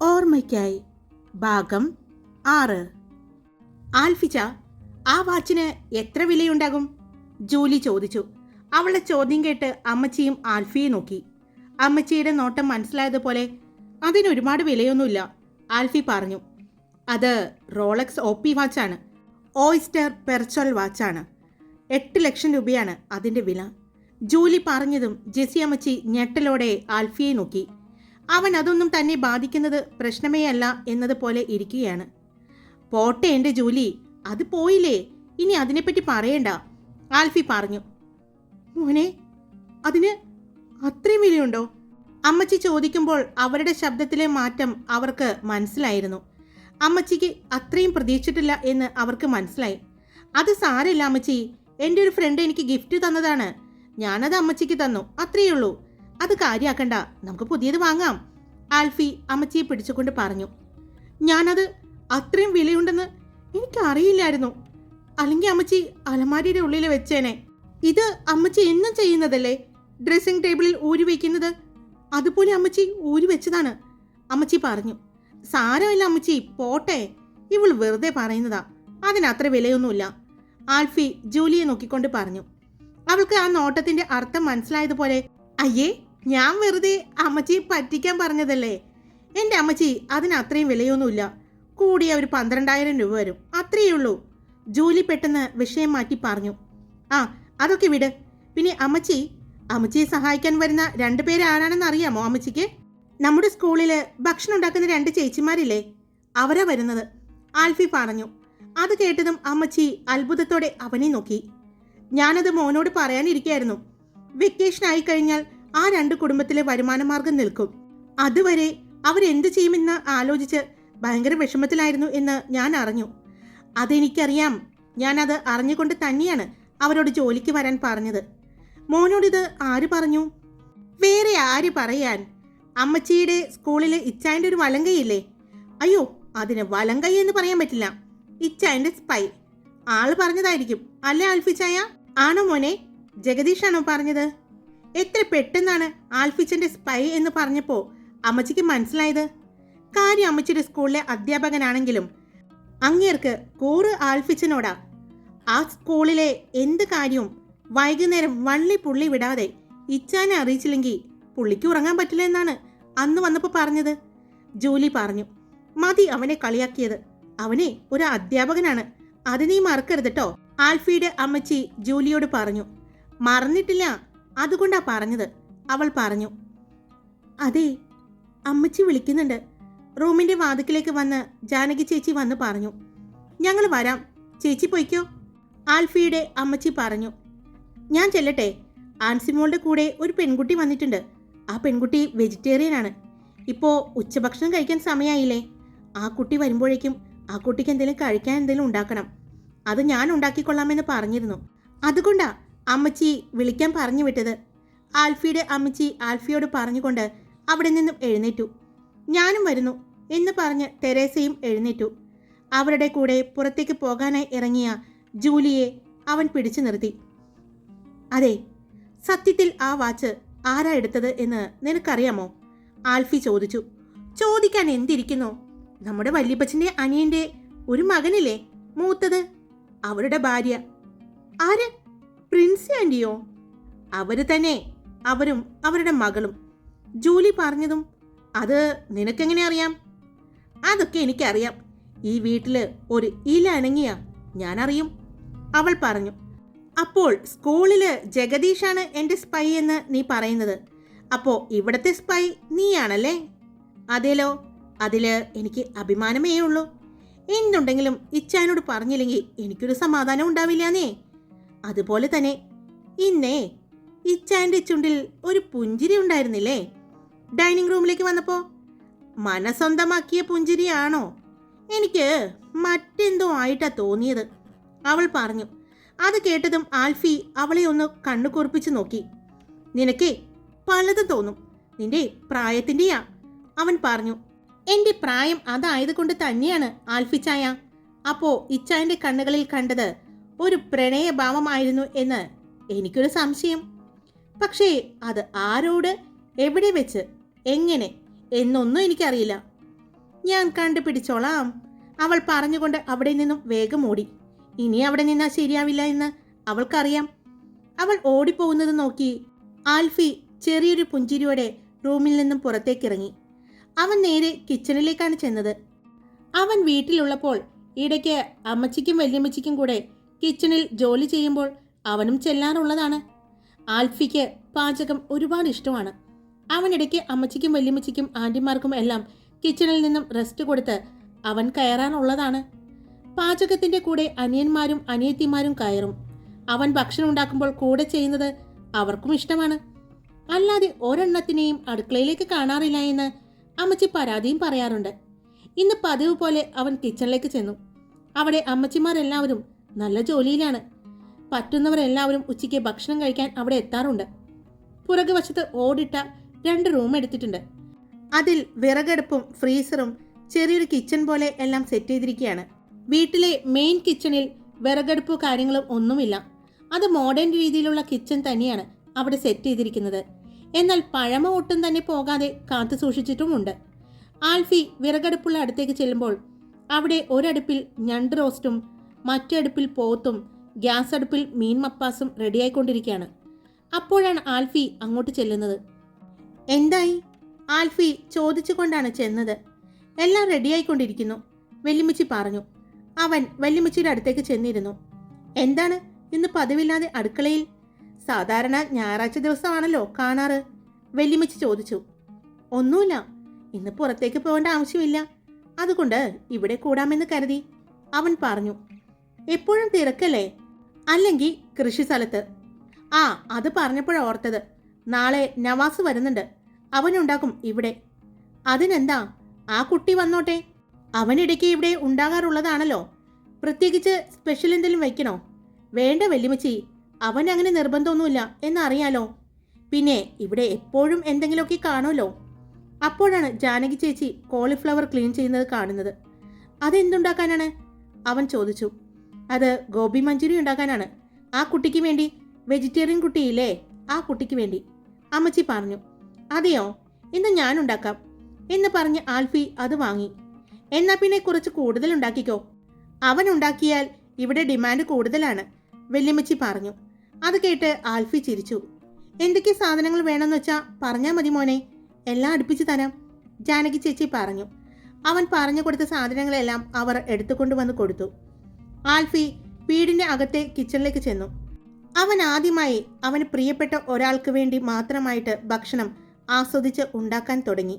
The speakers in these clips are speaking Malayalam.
ഓർമ്മയ്ക്കായി ഭാഗം 6. ആൽഫിച്ച, ആ വാച്ചിന് എത്ര വിലയുണ്ടാകും? ജൂലി ചോദിച്ചു. അവളുടെ ചോദ്യം കേട്ട് അമ്മച്ചിയും ആൽഫിയെ നോക്കി. അമ്മച്ചിയുടെ നോട്ടം മനസ്സിലായതുപോലെ അതിനൊരുപാട് വിലയൊന്നുമില്ല, ആൽഫി പറഞ്ഞു. അത് റോളക്സ് OP വാച്ചാണ്. ഓയിസ്റ്റർ പെർച്ചോൾ വാച്ചാണ്. 8 ലക്ഷം രൂപയാണ് അതിൻ്റെ വില. ജൂലി പറഞ്ഞതും ജെസി അമ്മച്ചി ഞെട്ടലോടെ ആൽഫിയെ നോക്കി. അവൻ അതൊന്നും തന്നെ ബാധിക്കുന്നത് പ്രശ്നമേ അല്ല എന്നതുപോലെ ഇരിക്കുകയാണ്. പോട്ടെ എൻ്റെ ജൂലി, അത് പോയില്ലേ, ഇനി അതിനെപ്പറ്റി പറയണ്ട, ആൽഫി പറഞ്ഞു. മോനെ, അതിന് അത്രയും വിലയുണ്ടോ? അമ്മച്ചി ചോദിക്കുമ്പോൾ അവരുടെ ശബ്ദത്തിലെ മാറ്റം അവർക്ക് മനസ്സിലായിരുന്നു. അമ്മച്ചിക്ക് അത്രയും പ്രതീക്ഷിച്ചിട്ടില്ല എന്ന് അവർക്ക് മനസ്സിലായി. അത് സാരമില്ല അമ്മച്ചി, എൻ്റെ ഒരു ഫ്രണ്ട് എനിക്ക് ഗിഫ്റ്റ് തന്നതാണ്, ഞാനത് അമ്മച്ചിക്ക് തന്നു, അത്രയേ ഉള്ളൂ. അത് കാര്യമാക്കണ്ട, നമുക്ക് പുതിയത് വാങ്ങാം, ആൽഫി അമ്മച്ചിയെ പിടിച്ചുകൊണ്ട് പറഞ്ഞു. ഞാനത് അത്രയും വിലയുണ്ടെന്ന് എനിക്കറിയില്ലായിരുന്നു, അല്ലെങ്കിൽ അമ്മച്ചി അലമാരിയുടെ ഉള്ളിൽ വെച്ചേനെ. ഇത് അമ്മച്ചി എന്നും ചെയ്യുന്നതല്ലേ, ഡ്രസ്സിംഗ് ടേബിളിൽ ഊരി വയ്ക്കുന്നത്, അതുപോലെ അമ്മച്ചി ഊരി വെച്ചതാണ്, അമ്മച്ചി പറഞ്ഞു. സാരമില്ല അമ്മച്ചി, പോട്ടെ, ഇവൾ വെറുതെ പറയുന്നതാ, അതിനത്ര വിലയൊന്നുമില്ല, ആൽഫി ജൂലിയെ നോക്കിക്കൊണ്ട് പറഞ്ഞു. അവൾക്ക് ആ നോട്ടത്തിന്റെ അർത്ഥം മനസ്സിലായതുപോലെ, അയ്യേ, ഞാൻ വെറുതെ അമ്മച്ചിയെ പറ്റിക്കാൻ പറഞ്ഞതല്ലേ, എൻ്റെ അമ്മച്ചി അതിനത്രയും വിലയൊന്നുമില്ല, കൂടിയ ഒരു 12,000 രൂപ വരും, അത്രയേ ഉള്ളൂ, ജൂലി പെട്ടെന്ന് വിഷയം മാറ്റി പറഞ്ഞു. ആ, അതൊക്കെ വിട്. പിന്നെ അമ്മച്ചിയെ സഹായിക്കാൻ വരുന്ന 2 പേര് ആരാണെന്ന് അറിയാമോ അമ്മച്ചിക്ക്? നമ്മുടെ സ്കൂളിൽ ഭക്ഷണം ഉണ്ടാക്കുന്ന 2 ചേച്ചിമാരില്ലേ, അവരാ വരുന്നത്, ആൽഫി പറഞ്ഞു. അത് കേട്ടതും അമ്മച്ചി അത്ഭുതത്തോടെ അവനെ നോക്കി. ഞാനത് മോനോട് പറയാനിരിക്കായിരുന്നു. വെക്കേഷൻ ആയി കഴിഞ്ഞാൽ ആ 2 കുടുംബത്തിലെ വരുമാന മാർഗം നിൽക്കും. അതുവരെ അവരെന്ത് ചെയ്യുമെന്ന് ആലോചിച്ച് ഭയങ്കര വിഷമത്തിലായിരുന്നു എന്ന് ഞാൻ അറിഞ്ഞു. അതെനിക്കറിയാം, ഞാനത് അറിഞ്ഞുകൊണ്ട് തന്നെയാണ് അവരോട് ജോലിക്ക് വരാൻ പറഞ്ഞത്. മോനോടിത് ആര് പറഞ്ഞു? വേറെ ആര് പറയാൻ? അമ്മച്ചിയുടെ സ്കൂളിലെ ഇച്ചായൻ്റെ ഒരു വലങ്കയില്ലേ? അയ്യോ, അതിന് വലങ്കൈ എന്ന് പറയാൻ പറ്റില്ല, ഇച്ചായൻ്റെ സ്പൈ. ആള് പറഞ്ഞതായിരിക്കും അല്ലേ ആൽഫിച്ചായ? ആണോ മോനെ? ജഗദീഷാണോ പറഞ്ഞത്? എത്ര പെട്ടെന്നാണ് ആൽഫിച്ചന്റെ സ്പൈ എന്ന് പറഞ്ഞപ്പോൾ അമ്മച്ചിക്ക് മനസ്സിലായത്. കാര്യം അമ്മച്ചിയുടെ സ്കൂളിലെ അധ്യാപകനാണെങ്കിലും അങ്ങേർക്ക് കൂറ് ആൽഫിച്ചനോടാ. ആ സ്കൂളിലെ എന്ത് കാര്യവും വൈകുന്നേരം വള്ളി പുള്ളി വിടാതെ ഇച്ചാനെ അറിയിച്ചില്ലെങ്കിൽ പുള്ളിക്ക് ഉറങ്ങാൻ പറ്റില്ല എന്നാണ് അന്ന് വന്നപ്പോൾ പറഞ്ഞത്, ജൂലി പറഞ്ഞു. മതി അവനെ കളിയാക്കിയത്, അവനെ ഒരു അധ്യാപകനാണ്, അത് നീ മറക്കരുത് കേട്ടോ, ആൽഫിയുടെ അമ്മച്ചി ജൂലിയോട് പറഞ്ഞു. മറന്നിട്ടില്ല, അതുകൊണ്ടാ പറഞ്ഞത്, അവൾ പറഞ്ഞു. അതെ, അമ്മച്ചി വിളിക്കുന്നുണ്ട്. റൂമിന്റെ വാതിക്കലേക്ക് വന്ന് ജാനകി ചേച്ചി വന്ന് പറഞ്ഞു. ഞങ്ങൾ വരാം, ചേച്ചി പൊയ്ക്കോ, ആൽഫിയുടെ അമ്മച്ചി പറഞ്ഞു. ഞാൻ ചെല്ലട്ടെ, ആൻസിമോളുടെ കൂടെ ഒരു പെൺകുട്ടി വന്നിട്ടുണ്ട്. ആ പെൺകുട്ടി വെജിറ്റേറിയൻ ആണ്. ഇപ്പോൾ ഉച്ചഭക്ഷണം കഴിക്കാൻ സമയമായില്ലേ, ആ കുട്ടി വരുമ്പോഴേക്കും ആ കുട്ടിക്ക് എന്തെങ്കിലും കഴിക്കാൻ എന്തെങ്കിലും ഉണ്ടാക്കണം. അത് ഞാൻ ഉണ്ടാക്കിക്കൊള്ളാമെന്ന് പറഞ്ഞിരുന്നു, അതുകൊണ്ടാ അമ്മച്ചി വിളിക്കാൻ പറഞ്ഞു വിട്ടത്, ആൽഫിയുടെ അമ്മച്ചി ആൽഫിയോട് പറഞ്ഞുകൊണ്ട് അവിടെ നിന്നും എഴുന്നേറ്റു. ഞാനും വരുന്നു എന്ന് പറഞ്ഞ് തെരേസയും എഴുന്നേറ്റു. അവരുടെ കൂടെ പുറത്തേക്ക് പോകാനായി ഇറങ്ങിയ ജൂലിയെ അവൻ പിടിച്ചു നിർത്തി. അതെ, സത്യത്തിൽ ആ വാച്ച് ആരാ എടുത്തത് എന്ന് നിനക്കറിയാമോ? ആൽഫി ചോദിച്ചു. ചോദിക്കാൻ എന്തിരിക്കുന്നു, നമ്മുടെ വല്യപ്പച്ചൻ്റെ അനിയൻ്റെ ഒരു മകനില്ലേ മൂത്തത്, അവരുടെ ഭാര്യ. ആര്? പ്രിൻസി ആൻറ്റിയോ? അവര് തന്നെ, അവരും അവരുടെ മകളും. ജൂലി പറഞ്ഞതും അത് നിനക്കെങ്ങനെ അറിയാം? അതൊക്കെ എനിക്കറിയാം, ഈ വീട്ടില് ഒരു ഇല അനങ്ങിയ ഞാനറിയും, അവൾ പറഞ്ഞു. അപ്പോൾ സ്കൂളില് ജഗദീഷാണ് എൻ്റെ സ്പൈ എന്ന് നീ പറയുന്നത്, അപ്പോൾ ഇവിടത്തെ സ്പൈ നീയാണല്ലേ? അതേലോ, അതില് എനിക്ക് അഭിമാനമേ ഉള്ളൂ. എന്തുണ്ടെങ്കിലും ഇച്ചാനോട് പറഞ്ഞില്ലെങ്കിൽ എനിക്കൊരു സമാധാനം ഉണ്ടാവില്ലാന്നേ. അതുപോലെ തന്നെ ഇന്നേ ഇച്ചാൻ്റെ ചുണ്ടിൽ ഒരു പുഞ്ചിരി ഉണ്ടായിരുന്നില്ലേ ഡൈനിങ് റൂമിലേക്ക് വന്നപ്പോൾ? മനസ്വന്തമാക്കിയ പുഞ്ചിരിയാണോ? എനിക്ക് മറ്റെന്തോ ആയിട്ടാ തോന്നിയത്, അവൾ പറഞ്ഞു. അത് കേട്ടതും ആൽഫി അവളെ ഒന്ന് കണ്ണു കുറിപ്പിച്ച് നോക്കി. നിനക്കേ പലതും തോന്നും, നിന്റെ പ്രായത്തിൻ്റെയാ, അവൻ പറഞ്ഞു. എൻ്റെ പ്രായം അതായതുകൊണ്ട് തന്നെയാണ് ആൽഫിച്ചായ. അപ്പോൾ ഇച്ചായൻ്റെ കണ്ണുകളിൽ കണ്ടത് ഒരു പ്രണയഭാവമായിരുന്നു എന്ന് എനിക്കൊരു സംശയം. പക്ഷേ അത് ആരോട്, എവിടെ വെച്ച്, എങ്ങനെ എന്നൊന്നും എനിക്കറിയില്ല. ഞാൻ കണ്ടുപിടിച്ചോളാം. അവൾ പറഞ്ഞുകൊണ്ട് അവിടെ നിന്നും വേഗം ഓടി. ഇനി അവിടെ നിന്നാൽ ശരിയാവില്ല എന്ന് അവൾക്കറിയാം. അവൾ ഓടിപ്പോകുന്നത് നോക്കി ആൽഫി ചെറിയൊരു പുഞ്ചിരിയോടെ റൂമിൽ നിന്നും പുറത്തേക്കിറങ്ങി. അവൻ നേരെ കിച്ചണിലേക്കാണ് ചെന്നത്. അവൻ വീട്ടിലുള്ളപ്പോൾ ഇടയ്ക്ക് അമ്മച്ചിക്കും വല്യമ്മച്ചിക്കും കൂടെ കിച്ചണിൽ ജോലി ചെയ്യുമ്പോൾ അവനും ചെല്ലാറുള്ളതാണ്. ആൽഫിക്ക് പാചകം ഒരുപാട് ഇഷ്ടമാണ്. അവനിടയ്ക്ക് അമ്മച്ചിക്കും വല്യമ്മച്ചിക്കും ആൻറ്റിമാർക്കും എല്ലാം കിച്ചണിൽ നിന്നും റെസ്റ്റ് കൊടുത്ത് അവൻ കയറാനുള്ളതാണ്. പാചകത്തിൻ്റെ കൂടെ അനിയന്മാരും അനിയത്തിമാരും കയറും. അവൻ ഭക്ഷണം ഉണ്ടാക്കുമ്പോൾ കൂടെ ചെയ്യുന്നത് അവർക്കും ഇഷ്ടമാണ്. അല്ലാതെ ഒരെണ്ണത്തിനെയും അടുക്കളയിലേക്ക് കാണാറില്ല എന്ന് അമ്മച്ചി പരാതിയും പറയാറുണ്ട്. ഇന്ന് പതിവ് പോലെ അവൻ കിച്ചണിലേക്ക് ചെന്നു. അവിടെ അമ്മച്ചിമാരെല്ലാവരും നല്ല ജോലിയിലാണ്. പറ്റുന്നവരെല്ലാവരും ഉച്ചയ്ക്ക് ഭക്ഷണം കഴിക്കാൻ അവിടെ എത്താറുണ്ട്. പുറകുവശത്ത് ഓടിട്ട 2 റൂം എടുത്തിട്ടുണ്ട്. അതിൽ വിറകടുപ്പും ഫ്രീസറും ചെറിയൊരു കിച്ചൺ പോലെ എല്ലാം സെറ്റ് ചെയ്തിരിക്കുകയാണ്. വീട്ടിലെ മെയിൻ കിച്ചണിൽ വിറകടുപ്പോ കാര്യങ്ങളും ഒന്നുമില്ല. അത് മോഡേൺ രീതിയിലുള്ള കിച്ചൺ തന്നെയാണ് അവിടെ സെറ്റ് ചെയ്തിരിക്കുന്നത്. എന്നാൽ പഴമ ഒട്ടും തന്നെ പോകാതെ കാത്തു സൂക്ഷിച്ചിട്ടുമുണ്ട്. ആൽഫി വിറകടുപ്പുള്ള അടുത്തേക്ക് ചെല്ലുമ്പോൾ അവിടെ ഒരടുപ്പിൽ ഞണ്ട് റോസ്റ്റും മറ്റടുപ്പിൽ പോത്തും ഗ്യാസ് അടുപ്പിൽ മീൻ മപ്പാസും റെഡിയായിക്കൊണ്ടിരിക്കുകയാണ്. അപ്പോഴാണ് ആൽഫി അങ്ങോട്ട് ചെല്ലുന്നത്. എന്തായി? ആൽഫി ചോദിച്ചുകൊണ്ടാണ് ചെന്നത്. എല്ലാം റെഡിയായിക്കൊണ്ടിരിക്കുന്നു, വല്യമ്മച്ചി പറഞ്ഞു. അവൻ വല്യമ്മച്ചിയുടെ അടുത്തേക്ക് ചെന്നിരുന്നു. എന്താണ് ഇന്ന് പതിവില്ലാതെ അടുക്കളയിൽ? സാധാരണ ഞായറാഴ്ച ദിവസമാണല്ലോ കാണാറ്, വല്യമ്മച്ചി ചോദിച്ചു. ഒന്നുമില്ല, ഇന്ന് പുറത്തേക്ക് പോകേണ്ട ആവശ്യമില്ല, അതുകൊണ്ട് ഇവിടെ കൂടാമെന്ന് കരുതി, അവൻ പറഞ്ഞു. എപ്പോഴും തിരക്കല്ലേ? അല്ലെങ്കിൽ കൃഷി സ്ഥലത്ത്. ആ, അത് പറഞ്ഞപ്പോഴാണ് ഓർത്തത്. നാളെ നവാസ് വരുന്നുണ്ട്, അവനുണ്ടാക്കും ഇവിടെ. അതിനെന്താ, ആ കുട്ടി വന്നോട്ടെ, അവനിടയ്ക്ക് ഇവിടെ ഉണ്ടാകാറുള്ളതാണല്ലോ. പ്രത്യേകിച്ച് സ്പെഷ്യൽ എന്തെങ്കിലും വയ്ക്കണോ? വേണ്ട വല്യമ്മച്ചി, അവൻ അങ്ങനെ നിർബന്ധമൊന്നുമില്ല എന്നറിയാലോ. പിന്നെ ഇവിടെ എപ്പോഴും എന്തെങ്കിലുമൊക്കെ കാണുമല്ലോ. അപ്പോഴാണ് ജാനകി ചേച്ചി കോളിഫ്ലവർ ക്ലീൻ ചെയ്യുന്നത് കാണുന്നത്. അതെന്തുണ്ടാക്കാനാണ്? അവൻ ചോദിച്ചു. അത് ഗോബി മഞ്ചൂരി ഉണ്ടാക്കാനാണ്, ആ കുട്ടിക്ക് വേണ്ടി. വെജിറ്റേറിയൻ കുട്ടിയില്ലേ, ആ കുട്ടിക്ക് വേണ്ടി, അമ്മച്ചി പറഞ്ഞു. അതെയോ, ഇന്ന് ഞാനുണ്ടാക്കാം എന്ന് പറഞ്ഞ് ആൽഫി അത് വാങ്ങി. എന്നാ പിന്നെ കുറച്ച് കൂടുതൽ ഉണ്ടാക്കിക്കോ, അവൻ ഉണ്ടാക്കിയാൽ ഇവിടെ ഡിമാൻഡ് കൂടുതലാണ്, വല്യമ്മച്ചി പറഞ്ഞു. അത് കേട്ട് ആൽഫി ചിരിച്ചു. എന്തൊക്കെ സാധനങ്ങൾ വേണമെന്ന് വെച്ചാൽ പറഞ്ഞാൽ മതി മോനെ, എല്ലാം അടുപ്പിച്ച് തരാം, ജാനകി ചേച്ചി പറഞ്ഞു. അവൻ പറഞ്ഞു കൊടുത്ത സാധനങ്ങളെല്ലാം അവർ എടുത്തുകൊണ്ടുവന്ന് കൊടുത്തു. ആൽഫി വീടിൻ്റെ അകത്തെ കിച്ചണിലേക്ക് ചെന്നു. അവൻ ആദ്യമായി അവന് പ്രിയപ്പെട്ട ഒരാൾക്ക് വേണ്ടി മാത്രമായിട്ട് ഭക്ഷണം ആസ്വദിച്ച് ഉണ്ടാക്കാൻ തുടങ്ങി.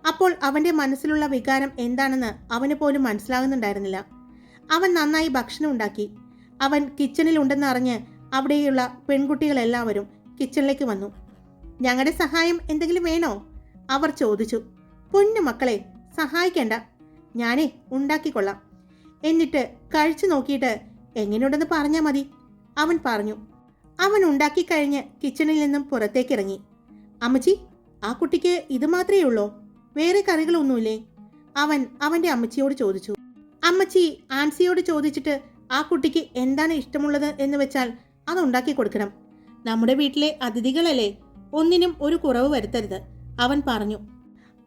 അപ്പോൾ അവൻ്റെ മനസ്സിലുള്ള വികാരം എന്താണെന്ന് അവന് പോലും മനസ്സിലാകുന്നുണ്ടായിരുന്നില്ല. അവൻ നന്നായി ഭക്ഷണം ഉണ്ടാക്കി. അവൻ കിച്ചണിലുണ്ടെന്ന് അറിഞ്ഞ് അവിടെയുള്ള പെൺകുട്ടികളെല്ലാവരും കിച്ചണിലേക്ക് വന്നു. ഞങ്ങളുടെ സഹായം എന്തെങ്കിലും വേണോ? അവർ ചോദിച്ചു. പൊന്നു മക്കളെ, സഹായിക്കേണ്ട, ഞാനേ ഉണ്ടാക്കിക്കൊള്ളാം. എന്നിട്ട് കഴിച്ചു നോക്കിയിട്ട് എങ്ങനെയുണ്ടെന്ന് പറഞ്ഞാൽ മതി, അവൻ പറഞ്ഞു. അവൻ ഉണ്ടാക്കിക്കഴിഞ്ഞ് കിച്ചണിൽ നിന്നും പുറത്തേക്കിറങ്ങി. അമ്മച്ചി, ആ കുട്ടിക്ക് ഇത് മാത്രമേ ഉള്ളോ? വേറെ കറികളൊന്നുമില്ലേ? അവൻ അവൻ്റെ അമ്മച്ചിയോട് ചോദിച്ചു. അമ്മച്ചി ആൻസിയോട് ചോദിച്ചിട്ട് ആ കുട്ടിക്ക് എന്താണ് ഇഷ്ടമുള്ളത് എന്ന് വെച്ചാൽ അത് ഉണ്ടാക്കി കൊടുക്കണം. നമ്മുടെ വീട്ടിലെ അതിഥികളല്ലേ, ഒന്നിനും ഒരു കുറവ് വരുത്തരുത്, അവൻ പറഞ്ഞു.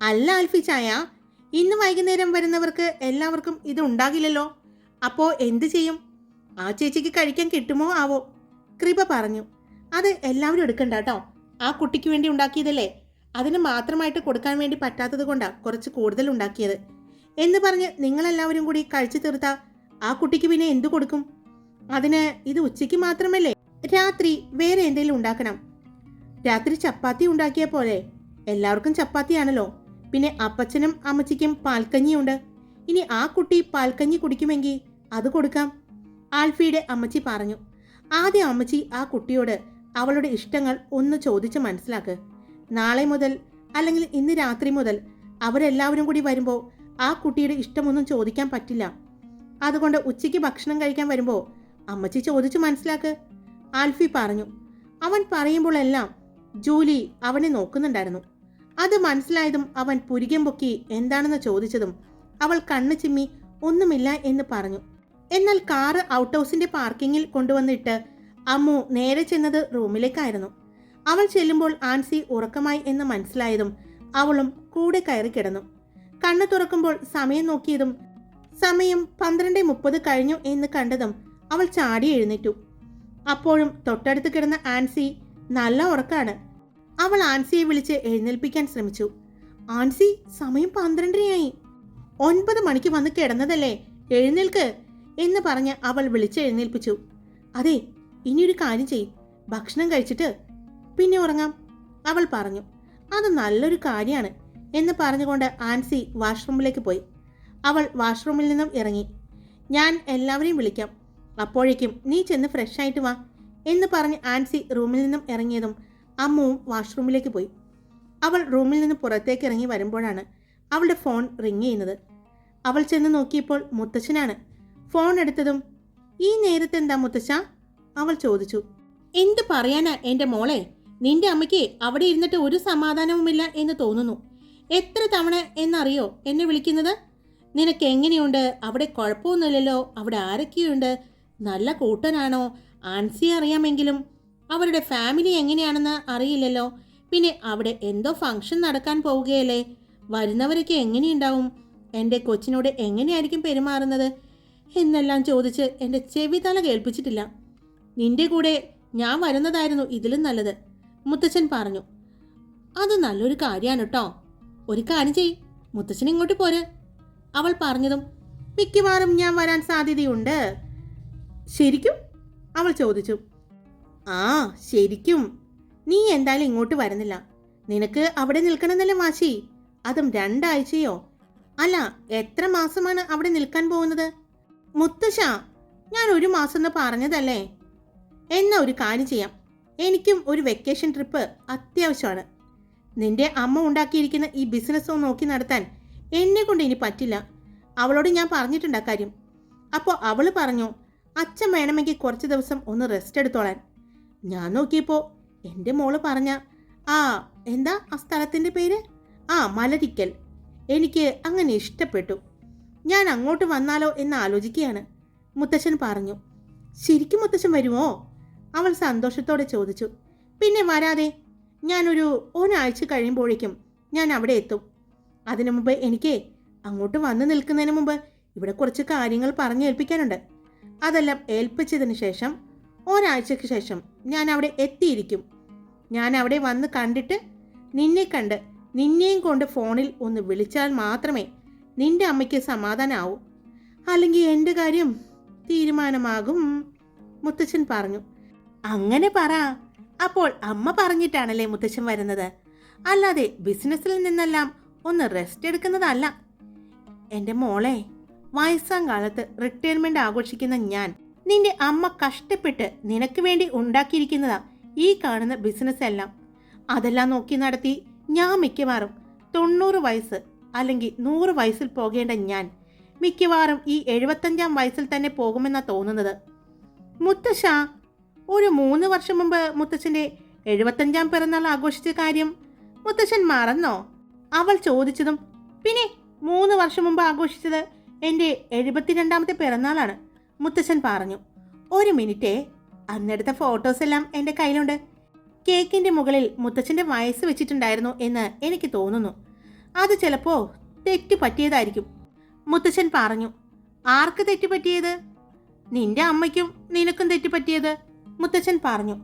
അല്ല ആൽഫി ചായ, ഇന്ന് വൈകുന്നേരം വരുന്നവർക്ക് എല്ലാവർക്കും ഇത് ഉണ്ടാകില്ലല്ലോ, അപ്പോൾ എന്ത് ചെയ്യും? ആ ചേച്ചിക്ക് കഴിക്കാൻ കിട്ടുമോ ആവോ, കൃപ പറഞ്ഞു. അത് എല്ലാവരും എടുക്കണ്ട കേട്ടോ, ആ കുട്ടിക്ക് വേണ്ടി ഉണ്ടാക്കിയതല്ലേ, അതിന് മാത്രമായിട്ട് കൊടുക്കാൻ വേണ്ടി പറ്റാത്തത് കൊണ്ടാണ് കുറച്ച് കൂടുതൽ ഉണ്ടാക്കിയത് എന്ന് പറഞ്ഞ് നിങ്ങളെല്ലാവരും കൂടി കഴിച്ചു തീർത്താ ആ കുട്ടിക്ക് പിന്നെ എന്തു കൊടുക്കും? അതിന് ഇത് ഉച്ചയ്ക്ക് മാത്രമല്ലേ, രാത്രി വേറെ എന്തെങ്കിലും ഉണ്ടാക്കണം. രാത്രി ചപ്പാത്തി ഉണ്ടാക്കിയ പോലെ, എല്ലാവർക്കും ചപ്പാത്തിയാണല്ലോ. പിന്നെ അപ്പച്ചനും അമ്മച്ചിക്കും പാൽക്കഞ്ഞിയുണ്ട്. ഇനി ആ കുട്ടി പാൽക്കഞ്ഞി കുടിക്കുമെങ്കിൽ അത് കൊടുക്കാം, ആൽഫിയുടെ അമ്മച്ചി പറഞ്ഞു. ആദ്യം അമ്മച്ചി ആ കുട്ടിയോട് അവളുടെ ഇഷ്ടങ്ങൾ ഒന്ന് ചോദിച്ച് മനസ്സിലാക്ക്. നാളെ മുതൽ അല്ലെങ്കിൽ ഇന്ന് രാത്രി മുതൽ അവരെല്ലാവരും കൂടി വരുമ്പോൾ ആ കുട്ടിയുടെ ഇഷ്ടമൊന്നും ചോദിക്കാൻ പറ്റില്ല. അതുകൊണ്ട് ഉച്ചയ്ക്ക് ഭക്ഷണം കഴിക്കാൻ വരുമ്പോൾ അമ്മച്ചി ചോദിച്ചു മനസ്സിലാക്ക്, ആൽഫി പറഞ്ഞു. അവൻ പറയുമ്പോഴെല്ലാം ജൂലി അവനെ നോക്കുന്നുണ്ടായിരുന്നു. അത് മനസ്സിലായതും അവൻ പുരികം പൊക്കി എന്താണെന്ന് ചോദിച്ചതും അവൾ കണ്ണ് ചിമ്മി ഒന്നുമില്ല എന്ന് പറഞ്ഞു. എന്നാൽ കാറ് ഔട്ട് ഹൗസിന്റെ പാർക്കിങ്ങിൽ കൊണ്ടുവന്നിട്ട് അമ്മു നേരെ ചെന്നത് റൂമിലേക്കായിരുന്നു. അവൾ ചെല്ലുമ്പോൾ ആൻസി ഉറക്കമായി എന്ന് മനസ്സിലായതും അവളും കൂടെ കയറി കിടന്നു. കണ്ണു തുറക്കുമ്പോൾ സമയം നോക്കിയതും സമയം 12:30 കഴിഞ്ഞു എന്ന് കണ്ടതും അവൾ ചാടി എഴുന്നേറ്റു. അപ്പോഴും തൊട്ടടുത്ത് കിടന്ന ആൻസി നല്ല ഉറക്കാണ്. അവൾ ആൻസിയെ വിളിച്ച് എഴുന്നേൽപ്പിക്കാൻ ശ്രമിച്ചു. ആൻസി, സമയം 12:30ആയി. 9 മണിക്ക് വന്ന് കിടന്നതല്ലേ, എഴുന്നേൽക്ക് എന്ന് പറഞ്ഞ് അവൾ വിളിച്ച് എഴുന്നേൽപ്പിച്ചു. അതെ, ഇനിയൊരു കാര്യം ചെയ്യും, ഭക്ഷണം കഴിച്ചിട്ട് പിന്നെ ഉറങ്ങാം, അവൾ പറഞ്ഞു. അത് നല്ലൊരു കാര്യമാണ് എന്ന് പറഞ്ഞുകൊണ്ട് ആൻസി വാഷ്റൂമിലേക്ക് പോയി. അവൾ വാഷ്റൂമിൽ നിന്നും ഇറങ്ങി. ഞാൻ എല്ലാവരെയും വിളിക്കാം, അപ്പോഴേക്കും നീ ചെന്ന് ഫ്രഷ് ആയിട്ട് വാ എന്ന് പറഞ്ഞ് ആൻസി റൂമിൽ നിന്നും ഇറങ്ങിയതും അമ്മുവും വാഷ്റൂമിലേക്ക് പോയി. അവൾ റൂമിൽ നിന്ന് പുറത്തേക്ക് ഇറങ്ങി വരുമ്പോഴാണ് അവളുടെ ഫോൺ റിങ് ചെയ്യുന്നത്. അവൾ ചെന്ന് നോക്കിയപ്പോൾ മുത്തച്ഛനാണ്. ഫോൺ എടുത്തതും ഈ നേരത്തെ എന്താ മുത്തച്ഛ, അവൾ ചോദിച്ചു. എന്ത് പറയാനാ എൻ്റെ മോളെ, നിന്റെ അമ്മയ്ക്ക് അവിടെ ഇരുന്നിട്ട് ഒരു സമാധാനവുമില്ല എന്ന് തോന്നുന്നു. എത്ര തവണ എന്നറിയോ എന്നെ വിളിക്കുന്നത്? നിനക്ക് എങ്ങനെയുണ്ട് അവിടെ? കുഴപ്പമൊന്നുമില്ലല്ലോ? അവിടെ ആരൊക്കെയുണ്ട്? നല്ല കൂട്ടനാണോ? ആൻസി അറിയാമെങ്കിലും അവരുടെ ഫാമിലി എങ്ങനെയാണെന്ന് അറിയില്ലല്ലോ. പിന്നെ അവിടെ എന്തോ ഫംഗ്ഷൻ നടക്കാൻ പോവുകയല്ലേ, വരുന്നവരൊക്കെ എങ്ങനെയുണ്ടാവും? എൻ്റെ കൊച്ചിനോട് എങ്ങനെയായിരിക്കും പെരുമാറുന്നത് എന്നെല്ലാം ചോദിച്ച് എൻ്റെ ചെവി തല കേൾപ്പിച്ചിട്ടില്ല. നിന്റെ കൂടെ ഞാൻ വരുന്നതായിരുന്നു ഇതിലും നല്ലത്, മുത്തച്ഛൻ പറഞ്ഞു. അത് നല്ലൊരു കാര്യമാണ് കേട്ടോ. ഒരു കാര്യം ചെയ്, മുത്തച്ഛൻ ഇങ്ങോട്ട് പോര്, അവൾ പറഞ്ഞതും മിക്കവാറും ഞാൻ വരാൻ സാധ്യതയുണ്ട്. ശരിക്കും? അവൾ ചോദിച്ചു. ആ ശരിക്കും. നീ എന്തായാലും ഇങ്ങോട്ട് വരുന്നില്ല, നിനക്ക് അവിടെ നിൽക്കണമെന്നല്ലേ വാശി? അതും 2 ആഴ്ചയോ? അല്ല, എത്ര മാസമാണ് അവിടെ നിൽക്കാൻ പോകുന്നത്? മുത്തശ്ശ, ഞാൻ 1 മാസം എന്ന് പറഞ്ഞതല്ലേ. എന്നാ ഒരു കാര്യം ചെയ്യാം, എനിക്കും ഒരു വെക്കേഷൻ ട്രിപ്പ് അത്യാവശ്യമാണ്. നിന്റെ അമ്മ ഉണ്ടാക്കിയിരിക്കുന്ന ഈ ബിസിനസ് നോക്കി നടത്താൻ എന്നെ കൊണ്ട് ഇനി പറ്റില്ല. അവളോട് ഞാൻ പറഞ്ഞിട്ടുണ്ട് കാര്യം. അപ്പോൾ അവൾ പറഞ്ഞു അച്ഛൻ വേണമെങ്കിൽ കുറച്ച് ദിവസം ഒന്ന് റെസ്റ്റ് എടുത്തോളാൻ. ഞാൻ നോക്കിയപ്പോൾ എൻ്റെ മോള് പറഞ്ഞ എന്താ ആ സ്ഥലത്തിൻ്റെ പേര്? മലരിക്കൽ. എനിക്ക് അങ്ങനെ ഇഷ്ടപ്പെട്ടു. ഞാൻ അങ്ങോട്ട് വന്നാലോ എന്ന് ആലോചിക്കുകയാണ്, മുത്തശ്ശൻ പറഞ്ഞു. ശരിക്കും മുത്തശ്ശൻ വരുമോ? അവൾ സന്തോഷത്തോടെ ചോദിച്ചു. പിന്നെ വരാതെ. ഞാനൊരു 1 ആഴ്ച കഴിയുമ്പോഴേക്കും ഞാൻ അവിടെ എത്തും. അതിനു മുമ്പ് എനിക്ക് അങ്ങോട്ട് വന്ന് നിൽക്കുന്നതിന് മുമ്പ് ഇവിടെ കുറച്ച് കാര്യങ്ങൾ പറഞ്ഞേൽപ്പിക്കാനുണ്ട്. അതെല്ലാം ഏൽപ്പിച്ചതിന് ശേഷം 1 ആഴ്ചയ്ക്ക് ശേഷം ഞാൻ അവിടെ എത്തിയിരിക്കും. ഞാൻ അവിടെ വന്ന് കണ്ടിട്ട് നിന്നെയും കൊണ്ട് ഫോണിൽ ഒന്ന് വിളിച്ചാൽ മാത്രമേ നിന്റെ അമ്മയ്ക്ക് സമാധാനമാവൂ. അല്ലെങ്കിൽ എൻ്റെ കാര്യം തീരുമാനമാകും, മുത്തച്ഛൻ പറഞ്ഞു. അങ്ങനെ പറ. അപ്പോൾ അമ്മ പറഞ്ഞിട്ടാണല്ലേ മുത്തച്ഛൻ വരുന്നത്, അല്ലാതെ ബിസിനസ്സിൽ നിന്നെല്ലാം ഒന്ന് റെസ്റ്റ് എടുക്കുന്നതല്ല. എൻ്റെ മോളെ, വയസ്സാം കാലത്ത് റിട്ടയർമെന്റ് ആഘോഷിക്കുന്ന ഞാൻ, നിന്റെ അമ്മ കഷ്ടപ്പെട്ട് നിനക്ക് വേണ്ടി ഉണ്ടാക്കിയിരിക്കുന്നതാ ഈ കാണുന്ന ബിസിനസ് എല്ലാം. അതെല്ലാം നോക്കി നടത്തി ഞാൻ മിക്കവാറും 90 വയസ്സ് അല്ലെങ്കിൽ 100 വയസ്സിൽ പോകേണ്ട ഞാൻ മിക്കവാറും ഈ 75-ാം വയസ്സിൽ തന്നെ പോകുമെന്നാ തോന്നുന്നത്. മുത്തശ്ശ, ഒരു 3 വർഷം മുമ്പ് മുത്തച്ഛൻ്റെ 75-ാം പിറന്നാൾ ആഘോഷിച്ച കാര്യം മുത്തച്ഛൻ മറന്നോ? അവൾ ചോദിച്ചതും പിന്നെ 3 വർഷം മുമ്പ് ആഘോഷിച്ചത് എൻ്റെ 72-ാമത്തെ പിറന്നാളാണ്, മുത്തച്ഛൻ പറഞ്ഞു. 1 മിനിറ്റേ, അന്നെടുത്ത ഫോട്ടോസ് എല്ലാം എൻ്റെ കയ്യിലുണ്ട്. കേക്കിൻ്റെ മുകളിൽ മുത്തച്ഛൻ്റെ വയസ്സ് വെച്ചിട്ടുണ്ടായിരുന്നു എന്ന് എനിക്ക് തോന്നുന്നു. അത് ചിലപ്പോൾ തെറ്റ് പറ്റിയതായിരിക്കും, മുത്തച്ഛൻ പറഞ്ഞു. ആർക്ക് തെറ്റ് പറ്റിയത്? നിന്റെ അമ്മയ്ക്കും നിനക്കും തെറ്റ് പറ്റിയത്, മുത്തച്ഛൻ പറഞ്ഞു.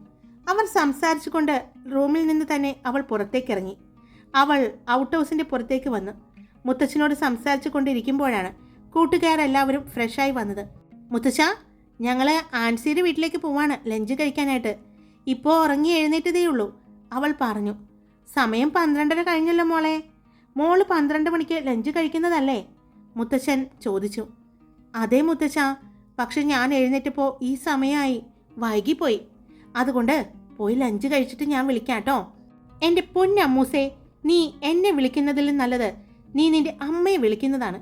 അവൾ സംസാരിച്ചുകൊണ്ട് റൂമിൽ നിന്ന് തന്നെ അവൾ പുറത്തേക്കിറങ്ങി. അവൾ ഔട്ട് ഹൗസിൻ്റെ പുറത്തേക്ക് വന്നു. മുത്തച്ഛനോട് സംസാരിച്ചു കൊണ്ടിരിക്കുമ്പോഴാണ് കൂട്ടുകാരെല്ലാവരും ഫ്രഷായി വന്നത്. മുത്തച്ഛ, ഞങ്ങൾ ആൻസിയുടെ വീട്ടിലേക്ക് പോവാണ് ലഞ്ച് കഴിക്കാനായിട്ട്. ഇപ്പോൾ ഉറങ്ങി എഴുന്നേറ്റതേയുള്ളൂ, അവൾ പറഞ്ഞു. സമയം 12:30 കഴിഞ്ഞല്ലോ മോളെ. മോള് 12 മണിക്ക് ലഞ്ച് കഴിക്കുന്നതല്ലേ, മുത്തച്ഛൻ ചോദിച്ചു. അതേ മുത്തച്ഛ, പക്ഷെ ഞാൻ എഴുന്നേറ്റപ്പോൾ ഈ സമയമായി, വൈകിപ്പോയി. അതുകൊണ്ട് പോയി ലഞ്ച് കഴിച്ചിട്ട് ഞാൻ വിളിക്കാം കേട്ടോ. എൻ്റെ പൊന്നമ്മൂസേ, നീ എന്നെ വിളിക്കുന്നതിലും നല്ലത് നീ നിൻ്റെ അമ്മയെ വിളിക്കുന്നതാണ്.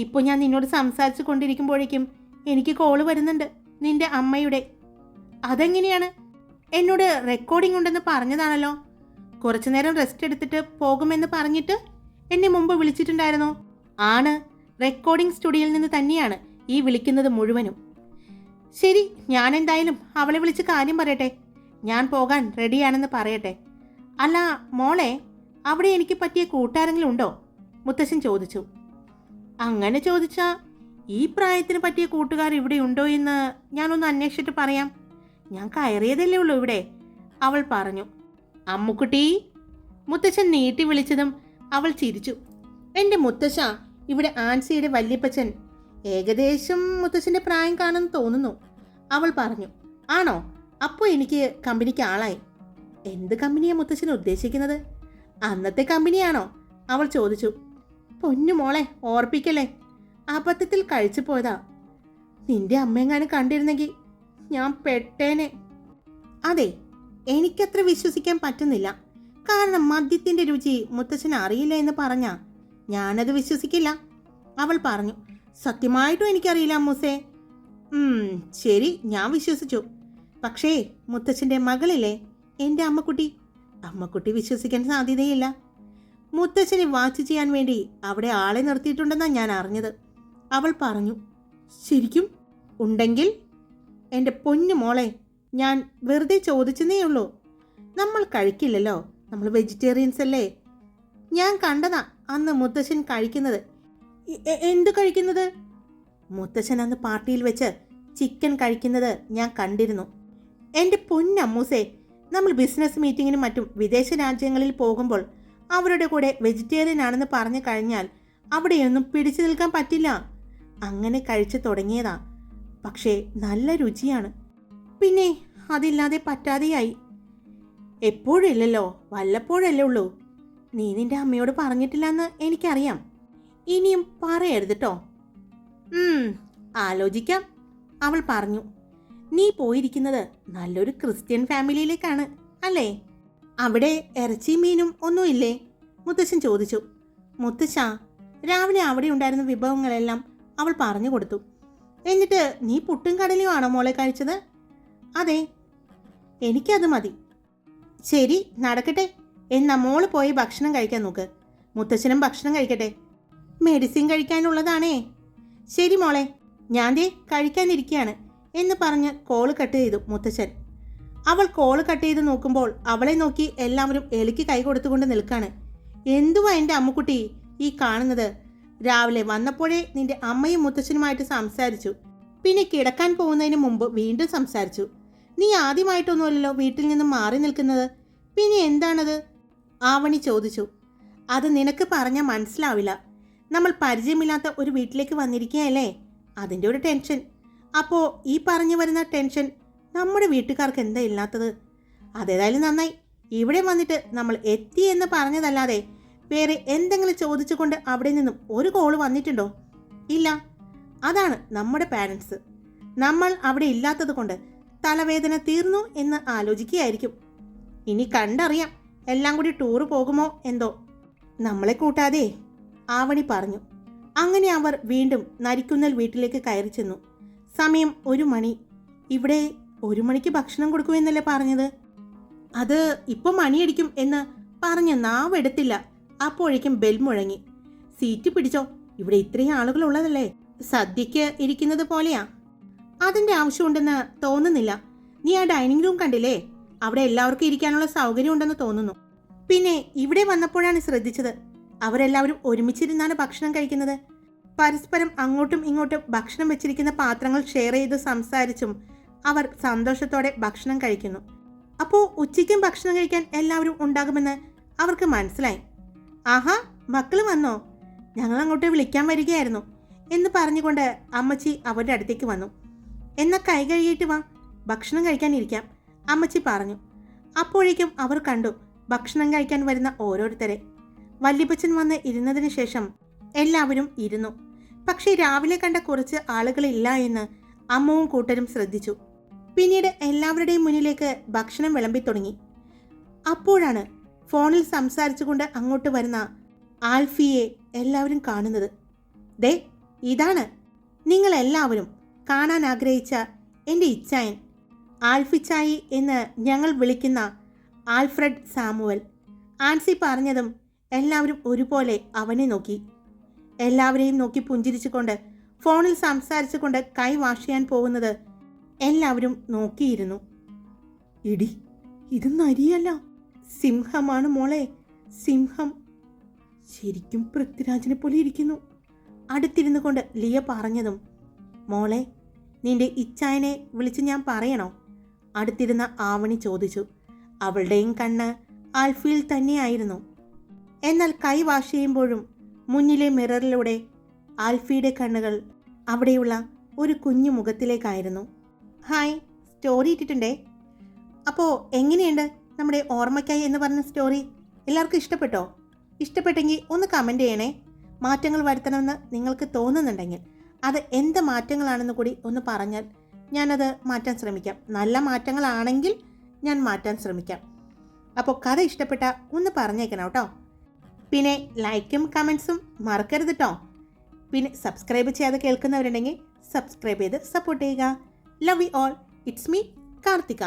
ഇപ്പോൾ ഞാൻ നിന്നോട് സംസാരിച്ചു കൊണ്ടിരിക്കുമ്പോഴേക്കും എനിക്ക് കോള് വരുന്നുണ്ട്, നിൻ്റെ അമ്മയുടെ. അതെങ്ങനെയാണ്? എന്നോട് റെക്കോർഡിംഗ് ഉണ്ടെന്ന് പറഞ്ഞതാണല്ലോ. കുറച്ചു നേരം റെസ്റ്റ് എടുത്തിട്ട് പോകുമെന്ന് പറഞ്ഞിട്ട് എന്നെ മുമ്പ് വിളിച്ചിട്ടുണ്ടായിരുന്നോ? ആണ്, റെക്കോർഡിംഗ് സ്റ്റുഡിയോയിൽ നിന്ന് തന്നെയാണ് ഈ വിളിക്കുന്നത് മുഴുവനും. ശരി, ഞാൻ എന്തായാലും അവളെ വിളിച്ച് കാര്യം പറയട്ടെ. ഞാൻ പോകാൻ റെഡിയാണെന്ന് പറയട്ടെ. അല്ല മോളെ, അവിടെ എനിക്ക് പറ്റിയ കൂട്ടാരെങ്കിലും ഉണ്ടോ? മുത്തശ്ശൻ ചോദിച്ചു. അങ്ങനെ ചോദിച്ചാ ഈ പ്രായത്തിന് പറ്റിയ കൂട്ടുകാർ ഇവിടെ ഉണ്ടോ എന്ന് ഞാനൊന്ന് അന്വേഷിച്ചിട്ട് പറയാം. ഞാൻ കയറിയതല്ലേ ഉള്ളൂ ഇവിടെ, അവൾ പറഞ്ഞു. അമ്മുക്കുട്ടി, മുത്തശ്ശൻ നീട്ടി വിളിച്ചതും അവൾ ചിരിച്ചു. എൻ്റെ മുത്തശ്ശ, ഇവിടെ ആൻസിയുടെ വല്യപ്പച്ചൻ. ഏകദേശം മുത്തശ്ശൻ്റെ പ്രായം കാണുമെന്ന് തോന്നുന്നു, അവൾ പറഞ്ഞു. ആണോ? അപ്പോൾ എനിക്ക് കമ്പനിക്ക് ആളായി. എന്ത് കമ്പനിയാണ് മുത്തശ്ശൻ ഉദ്ദേശിക്കുന്നത്? അന്നത്തെ കമ്പനിയാണോ? അവൾ ചോദിച്ചു. പൊന്നു മോളെ, ഓർപ്പിക്കല്ലേ, അബദ്ധത്തിൽ കഴിച്ചു പോയതാ. നിന്റെ അമ്മയെങ്ങാനും കണ്ടിരുന്നെങ്കിൽ ഞാൻ പെട്ടേനെ. അതെ, എനിക്കത്ര വിശ്വസിക്കാൻ പറ്റുന്നില്ല. കാരണം മദ്യത്തിൻ്റെ രുചി മുത്തച്ഛൻ അറിയില്ല എന്ന് പറഞ്ഞാ ഞാനത് വിശ്വസിക്കില്ല, അവൾ പറഞ്ഞു. സത്യമായിട്ടും എനിക്കറിയില്ല അമ്മൂസേ. ശരി, ഞാൻ വിശ്വസിച്ചു. പക്ഷേ മുത്തച്ഛൻ്റെ മകളില്ലേ എൻ്റെ അമ്മക്കുട്ടി, അമ്മക്കുട്ടി വിശ്വസിക്കാൻ സാധ്യതയില്ല. മുത്തച്ഛനെ വാച്ച് ചെയ്യാൻ വേണ്ടി അവിടെ ആളെ നിർത്തിയിട്ടുണ്ടെന്നാണ് ഞാൻ അറിഞ്ഞത്, അവൾ പറഞ്ഞു. ശരിക്കും ഉണ്ടെങ്കിൽ? എൻ്റെ പൊന്നു മോളെ, ഞാൻ വെറുതെ ചോദിച്ചെന്നേ ഉള്ളൂ. നമ്മൾ കഴിക്കില്ലല്ലോ, നമ്മൾ വെജിറ്റേറിയൻസ് അല്ലേ. ഞാൻ കണ്ടതാ അന്ന് മുത്തശ്ശൻ കഴിക്കുന്നത്. എന്ത് കഴിക്കുന്നത്? മുത്തശ്ശൻ അന്ന് പാർട്ടിയിൽ വെച്ച് ചിക്കൻ കഴിക്കുന്നത് ഞാൻ കണ്ടിരുന്നു. എൻ്റെ പൊന്നമ്മൂസേ, നമ്മൾ ബിസിനസ് മീറ്റിങ്ങിനും മറ്റും വിദേശ രാജ്യങ്ങളിൽ പോകുമ്പോൾ അവരുടെ കൂടെ വെജിറ്റേറിയൻ ആണെന്ന് പറഞ്ഞു കഴിഞ്ഞാൽ അവിടെയൊന്നും പിടിച്ചു നിൽക്കാൻ പറ്റില്ല. അങ്ങനെ കഴിച്ചു തുടങ്ങിയതാ. പക്ഷേ നല്ല രുചിയാണ്. പിന്നെ അതില്ലാതെ പറ്റാതെയായി. എപ്പോഴില്ലല്ലോ, വല്ലപ്പോഴല്ലേ ഉള്ളൂ. നീ നിന്റെ അമ്മയോട് പറഞ്ഞിട്ടില്ലെന്ന് എനിക്കറിയാം. ഇനിയും പറയരുത് കേട്ടോ. ആലോചിക്കാം, അവൾ പറഞ്ഞു. നീ പോയിരിക്കുന്നത് നല്ലൊരു ക്രിസ്ത്യൻ ഫാമിലിയിലേക്കാണ് അല്ലേ? അവിടെ ഇറച്ചി മീനും ഒന്നുമില്ലേ? മുത്തശ്ശൻ ചോദിച്ചു. മുത്തശ്ശ, രാവിലെ അവിടെ ഉണ്ടായിരുന്ന വിഭവങ്ങളെല്ലാം അവൾ പറഞ്ഞു കൊടുത്തു. എന്നിട്ട് നീ പുട്ടും കടലയും ആണോ മോളെ കഴിച്ചത്? അതെ, എനിക്കത് മതി. ശരി, നടക്കട്ടെ. എന്നാ മോള് പോയി ഭക്ഷണം കഴിക്കാൻ നോക്ക്. മുത്തശ്ശനും ഭക്ഷണം കഴിക്കട്ടെ. മെഡിസിൻ കഴിക്കാനുള്ളതാണേ. ശരി മോളെ, ഞാൻ ദേ കഴിക്കാനിരിക്കുകയാണ് എന്ന് പറഞ്ഞ് കോള് കട്ട് ചെയ്തു മുത്തശ്ശൻ. അവൾ കോള് കട്ട് ചെയ്ത് നോക്കുമ്പോൾ അവളെ നോക്കി എല്ലാവരും എലിക്ക് കൈ കൊടുത്തുകൊണ്ട് നിൽക്കാണ്. എന്തുവാ എൻ്റെ അമ്മുക്കുട്ടി ഈ കാണുന്നത്? രാവിലെ വന്നപ്പോഴേ നിന്റെ അമ്മയും മുത്തശ്ശനുമായിട്ട് സംസാരിച്ചു. പിന്നെ കിടക്കാൻ പോകുന്നതിന് മുമ്പ് വീണ്ടും സംസാരിച്ചു. നീ ആദ്യമായിട്ടൊന്നുമല്ലല്ലോ വീട്ടിൽ നിന്നും മാറി നിൽക്കുന്നത്. പിന്നെ എന്താണത്? ആവണി ചോദിച്ചു. അത് നിനക്ക് പറഞ്ഞാൽ മനസ്സിലാവില്ല. നമ്മൾ പരിചയമില്ലാത്ത ഒരു വീട്ടിലേക്ക് വന്നിരിക്കുകയല്ലേ, അതിൻ്റെ ഒരു ടെൻഷൻ. അപ്പോൾ ഈ പറഞ്ഞു വരുന്ന ടെൻഷൻ നമ്മുടെ വീട്ടുകാർക്ക് എന്താ ഇല്ലാത്തത്? അതേതായാലും നന്നായി. ഇവിടെ വന്നിട്ട് നമ്മൾ എത്തി എന്ന് പറഞ്ഞതല്ലാതെ വേറെ എന്തെങ്കിലും ചോദിച്ചുകൊണ്ട് അവിടെ നിന്നും ഒരു കോള് വന്നിട്ടുണ്ടോ? ഇല്ല. അതാണ് നമ്മുടെ പാരൻസ്. നമ്മൾ അവിടെ ഇല്ലാത്തത് കൊണ്ട് തലവേദന തീർന്നു എന്ന് ആലോചിക്കുകയായിരിക്കും. ഇനി കണ്ടറിയാം എല്ലാം കൂടി ടൂറ് പോകുമോ എന്തോ. നമ്മളെ കൂട്ടാതെ, ആവണി പറഞ്ഞു. അങ്ങനെ അവർ വീണ്ടും നരിക്കുന്നൽ വീട്ടിലേക്ക് കയറി ചെന്നു. സമയം 1 മണി. ഇവിടെ 1 മണിക്ക് ഭക്ഷണം കൊടുക്കുമെന്നല്ലേ പറഞ്ഞത്? അത് ഇപ്പം മണിയടിക്കും എന്ന് പറഞ്ഞ് നാവെടുത്തില്ല. അപ്പോഴേക്കും ബെൽ മുഴങ്ങി. സീറ്റ് പിടിച്ചോ, ഇവിടെ ഇത്രയും ആളുകളുള്ളതല്ലേ, സദ്യക്ക് ഇരിക്കുന്നത് പോലെയാ. അതിൻ്റെ ആവശ്യമുണ്ടെന്ന് തോന്നുന്നില്ല. നീ ആ ഡൈനിങ് റൂം കണ്ടില്ലേ? അവിടെ എല്ലാവർക്കും ഇരിക്കാനുള്ള സൗകര്യം ഉണ്ടെന്ന് തോന്നുന്നു. പിന്നെ ഇവിടെ വന്നപ്പോഴാണ് ശ്രദ്ധിച്ചത്, അവരെല്ലാവരും ഒരുമിച്ചിരുന്നാണ് ഭക്ഷണം കഴിക്കുന്നത്. പരസ്പരം അങ്ങോട്ടും ഇങ്ങോട്ടും ഭക്ഷണം വെച്ചിരിക്കുന്ന പാത്രങ്ങൾ ഷെയർ ചെയ്ത് സംസാരിച്ചും അവർ സന്തോഷത്തോടെ ഭക്ഷണം കഴിക്കുന്നു. അപ്പോൾ ഉച്ചയ്ക്കും ഭക്ഷണം കഴിക്കാൻ എല്ലാവരും ഉണ്ടാകുമെന്ന് അവർക്ക് മനസ്സിലായി. ആഹാ, മക്കൾ വന്നോ? ഞങ്ങൾ അങ്ങോട്ട് വിളിക്കാൻ വരികയായിരുന്നു എന്ന് പറഞ്ഞുകൊണ്ട് അമ്മച്ചി അവരുടെ അടുത്തേക്ക് വന്നു. എന്നാൽ കൈ കഴുകിയിട്ട് വാ, ഭക്ഷണം കഴിക്കാനിരിക്കാം, അമ്മച്ചി പറഞ്ഞു. അപ്പോഴേക്കും അവർ കണ്ടു ഭക്ഷണം കഴിക്കാൻ വരുന്ന ഓരോരുത്തരെ. വല്യപ്പച്ചൻ വന്ന് ഇരുന്നതിന് ശേഷം എല്ലാവരും ഇരുന്നു. പക്ഷേ രാവിലെ കണ്ട കുറച്ച് ആളുകളില്ല എന്ന് അമ്മവും കൂട്ടരും ശ്രദ്ധിച്ചു. പിന്നീട് എല്ലാവരുടെയും മുന്നിലേക്ക് ഭക്ഷണം വിളമ്പി തുടങ്ങി. അപ്പോഴാണ് ഫോണിൽ സംസാരിച്ചുകൊണ്ട് അങ്ങോട്ട് വരുന്ന ആൽഫിയെ എല്ലാവരും കാണുന്നത്. ദേ, ഇതാണ് നിങ്ങളെല്ലാവരും കാണാൻ ആഗ്രഹിച്ച എൻ്റെ ഇച്ചായൻ, ആൽഫിച്ചായി എന്ന് ഞങ്ങൾ വിളിക്കുന്ന ആൽഫ്രഡ് സാമുവൽ. ആൻസി പറഞ്ഞതും എല്ലാവരും ഒരുപോലെ അവനെ നോക്കി. എല്ലാവരെയും നോക്കി പുഞ്ചിരിച്ചുകൊണ്ട് ഫോണിൽ സംസാരിച്ചുകൊണ്ട് കൈ വാഷ് ചെയ്യാൻ പോകുന്നത് എല്ലാവരും നോക്കിയിരുന്നു. ഇടി, ഇത് നരിയല്ല, സിംഹമാണ് മോളെ, സിംഹം. ശരിക്കും പൃഥ്വിരാജിനെ പോലെ ഇരിക്കുന്നു. അടുത്തിരുന്നു കൊണ്ട് ലിയ പറഞ്ഞതും, മോളെ നിന്റെ ഇച്ചായനെ വിളിച്ച് ഞാൻ പറയണോ? അടുത്തിരുന്ന ആവണി ചോദിച്ചു. അവളുടെയും കണ്ണ് ആൽഫിയിൽ തന്നെയായിരുന്നു. എന്നാൽ കൈ വാഷ് ചെയ്യുമ്പോഴും മുന്നിലെ മിററിലൂടെ ആൽഫിയുടെ കണ്ണുകൾ അവിടെയുള്ള ഒരു കുഞ്ഞു മുഖത്തിലേക്കായിരുന്നു. Hi, story ഇട്ടിട്ടുണ്ടേ. അപ്പോൾ എങ്ങനെയുണ്ട് നമ്മുടെ ഓർമ്മയ്ക്കായി എന്ന് പറഞ്ഞ സ്റ്റോറി? എല്ലാവർക്കും ഇഷ്ടപ്പെട്ടോ? ഇഷ്ടപ്പെട്ടെങ്കിൽ ഒന്ന് കമൻറ്റ് ചെയ്യണേ. മാറ്റങ്ങൾ വരുത്തണമെന്ന് നിങ്ങൾക്ക് തോന്നുന്നുണ്ടെങ്കിൽ അത് എന്ത് മാറ്റങ്ങളാണെന്ന് കൂടി ഒന്ന് പറഞ്ഞാൽ ഞാനത് മാറ്റാൻ ശ്രമിക്കാം. നല്ല മാറ്റങ്ങളാണെങ്കിൽ ഞാൻ മാറ്റാൻ ശ്രമിക്കാം. അപ്പോൾ കഥ ഇഷ്ടപ്പെട്ട ഒന്ന് പറഞ്ഞേക്കണം കേട്ടോ. പിന്നെ ലൈക്കും കമൻസും മറക്കരുത് കേട്ടോ. പിന്നെ സബ്സ്ക്രൈബ് ചെയ്യാതെ കേൾക്കുന്നവരുണ്ടെങ്കിൽ സബ്സ്ക്രൈബ് ചെയ്ത് സപ്പോർട്ട് ചെയ്യുക. Love you all. It's me Karthika.